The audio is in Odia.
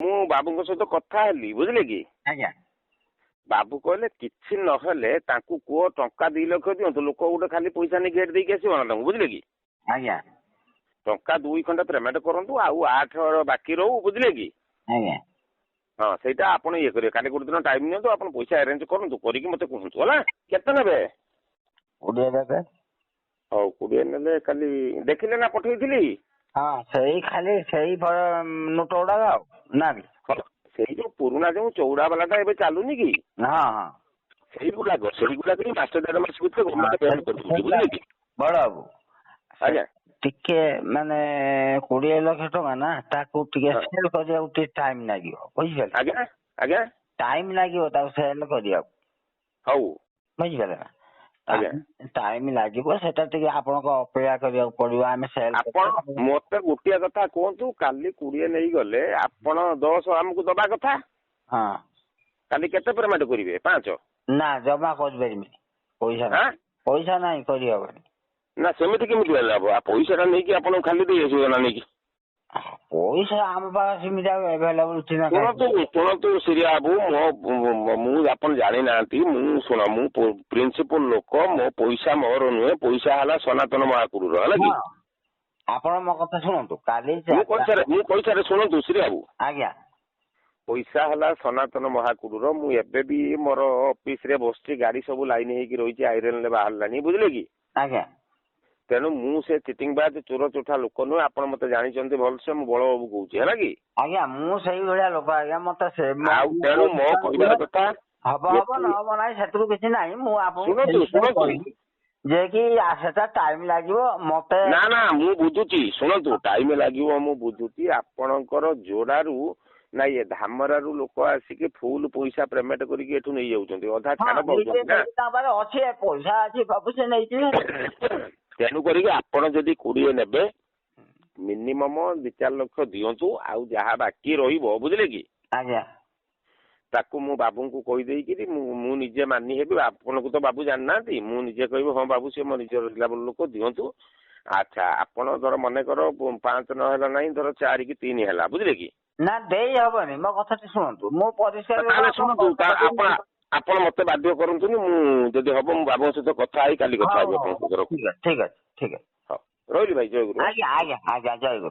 ମୁଁ ବାବୁଙ୍କ ସହିତ କଥା ହେଲି ବୁଝିଲେ କି ଆଜ୍ଞା ବାବୁ କହିଲେ କିଛି ନହେଲେ ତାଙ୍କୁ କୁହ ଟଙ୍କା 2 ଲକ୍ଷ ଦିଅନ୍ତୁ ଲୋକ ଗୋଟେ ଖାଲି ପଇସା ନେଇ ଗେଟ୍ ଦେଇକି ଆସିବ ନା ତାଙ୍କୁ ବୁଝିଲେ କି ଆଜ୍ଞା ଟଙ୍କା 2 ଖଣ୍ଡ ପେମେଣ୍ଟ କରନ୍ତୁ ଆଉ 8 ବାକି ରହୁ ବୁଝିଲେ କି ଆଜ୍ଞା ହଁ ସେଇଟା ଆପଣ ଇଏ କରିବେ କାଲି ଗୋଟେ ଦିନ ଟାଇମ୍ ନିଅନ୍ତୁ ଆପଣ ପଇସା ଆରେଞ୍ଜ କରନ୍ତୁ କରିକି ମୋତେ କୁହନ୍ତୁ ହେଲା କେତେ ନେବେ 20 ଦେବେ। ହଉ 20 ନେଲେ କାଲି ଦେଖିଲେ ନା ପଠେଇଥିଲି ହଁ ସେଇ ଖାଲି ସେଇ ନୋଟ ଗୁଡାକ ଆଉ ନା କି ସେଇ ଯୋଉ ପୁରୁଣା ଯୋଉ ଚଉଡା ବାଲାଟା ଏବେ ଚାଲୁନି କି ହଁ ହଁ ସେଇଗୁଡାକ ହିଁ ମାସ 1.5 ମାସ ଭିତରେ ଗଭର୍ଣ୍ଣମେଣ୍ଟ ପେମେଣ୍ଟ କରିଦଉଛି ବୁଝିଲେ କି ବଡ ବାବୁ ଆଜ୍ଞା ଟିକେ ମାନେ 20 ଲକ୍ଷ ଟଙ୍କା ନା ତାକୁ ଟିକେ ସେଲ୍ କରିବାକୁ ଟିକେ ଟାଇମ୍ ଲାଗିବ ବୁଝିପାରିଲେ ଆଜ୍ଞା ଆଜ୍ଞା ଟାଇମ୍ ଲାଗିବ ତାକୁ ସେଲ୍ କରିବାକୁ ହଉ ବୁଝିପାରିଲେ ନା ଆଜ୍ଞା ଟାଇମ୍ ଲାଗିବ ସେଟା ଟିକେ ଆପଣଙ୍କ ଅପେକ୍ଷା କରିବାକୁ ପଡିବ ଆମେ ସେଲ୍ ଆପଣ ମତେ ଗୋଟିଏ କଥା କୁହନ୍ତୁ କାଲି 20 ନେଇଗଲେ ଆପଣ 10 ଆମକୁ ଦବା କଥା ହଁ କାଲି କେତେ ପେମେଣ୍ଟ କରିବେ 5 ନା ଜମା କରିପାରିବିନି ପଇସା ନାହିଁ କରିହବନି ନା ସେମିତି କେମିତି ହେଲେ ହବ ପଇସାଟା ନେଇକି ଆପଣଙ୍କୁ ଖାଲି ଦେଇ ଆସିବ ନା ନେଇକି ପଇସା ଆମ ପାଖରେ ସେମିତି ଆଭେଲେବୁଲ ଥିଲା ଶୁଣନ୍ତୁ ସିରିଆ ବାବୁ ମୁଁ ଆପଣ ଜାଣିନାହାନ୍ତି ମୁଁ ପ୍ରିନ୍ସିପାଲ ଲୋକ ମୋ ପଇସା ମୋର ନୁହେଁ ପଇସା ହେଲା ସନାତନ ମହାକୁରୁର ହେଲା କି ଆପଣ ମୋ କଥା ଶୁଣନ୍ତୁ କାଲି ମୁଁ କହିସାରେ ଶୁଣନ୍ତୁ ସିରିଆ ବାବୁ ଆଜ୍ଞା ପଇସା ହେଲା ସନାତନ ମହାକୁରୁର ମୁଁ ଏବେ ବି ମୋର ଅଫିସରେ ବସିଛି ଗାଡି ସବୁ ଲାଇନ ହେଇକି ରହିଛି ଆଇରନରେ ବାହାରିଲାନି ବୁଝିଲେ କି ଆଜ୍ଞା ତେଣୁ ମୁଁ ସେ ଚିଟିଂ ବାଜ ଚୋର ଚୋଠା ଲୋକ ନୁହେଁ ଆପଣ ମତେ ଜାଣିଛନ୍ତି ଭଲସେ ମୁଁ ବଳ ବାବୁ କହୁଛି ହେଲା କି ଆଜ୍ଞା ମୁଁ ସେଇଭଳିଆ ଲୋକ ଆଜ୍ଞା ମତେ ଆଉ ତେଣୁ ମୋ କହିବାର କଥା ହବ ନହବ ନାହିଁ ସେଥିରୁ କିଛି ନାହିଁ ମୁଁ ଶୁଣନ୍ତୁ ଆପଣଙ୍କୁ ଯେ କି ସେଟା ଟାଇମ୍ ଲାଗିବ ମତେ ନା ମୁଁ ବୁଝୁଛି ଶୁଣନ୍ତୁ ଟାଇମ୍ ଲାଗିବ ମୁଁ ବୁଝୁଛି ଆପଣଙ୍କର ଯୋଡାରୁ ନାଇଁ ଏ ଧାମରାରୁ ଲୋକ ଆସିକି ଫୁଲ ପଇସା ପେମେଣ୍ଟ କରିକି ଏଠୁ ନେଇଯାଉଛନ୍ତି ଅଧା ଛାଡ ଅଛି ପଇସା ଅଛି ବାବୁ ସେ ନେଇଯିବେ ତେଣୁ କରିକି ଆପଣ ଯଦି 20 ନେବେ ମିନିମମ୍ 2-4 ଲକ୍ଷ ଦିଅନ୍ତୁ ଆଉ ଯାହା ବାକି ରହିବ ବୁଝିଲେ କି ଆଜ୍ଞା ତାକୁ ମୁଁ ବାବୁଙ୍କୁ କହିଦେଇକିରି ମୁଁ ନିଜେ ମାନି ହେବି ଆପଣଙ୍କୁ ତ ବାବୁ ଜାଣିନାହାନ୍ତି ମୁଁ ନିଜେ କହିବି ହଁ ବାବୁ ସିଏ ମୋ ନିଜର ରିଲାବଲ ଲୋକ ଦିଅନ୍ତୁ ଆଚ୍ଛା ଆପଣ ଧର ମନେକର 5 ନହେଲା ନାହିଁ ଧର 4 କି 3 ହେଲା ବୁଝିଲେ କି ନା ଦେଇ ହବନି ମୋ କଥାଟି ଶୁଣନ୍ତୁ ମୁଁ ପରିଷ୍କାର ଶୁଣନ୍ତୁ ଆପଣ ମତେ ବାଧ୍ୟ କରନ୍ତୁନି ମୁଁ ଯଦି ହବ ମୁଁ ବାବୁଙ୍କ ସହିତ କଥା ହେଇ କାଲି କଥା ହେବି ଆପଣଙ୍କ ସହିତ ଠିକ ଅଛି ହଉ ରହିଲି ଭାଇ ଜୟ ଗୁରୁ ଆଜ୍ଞା ଜୟ ଗୁରୁ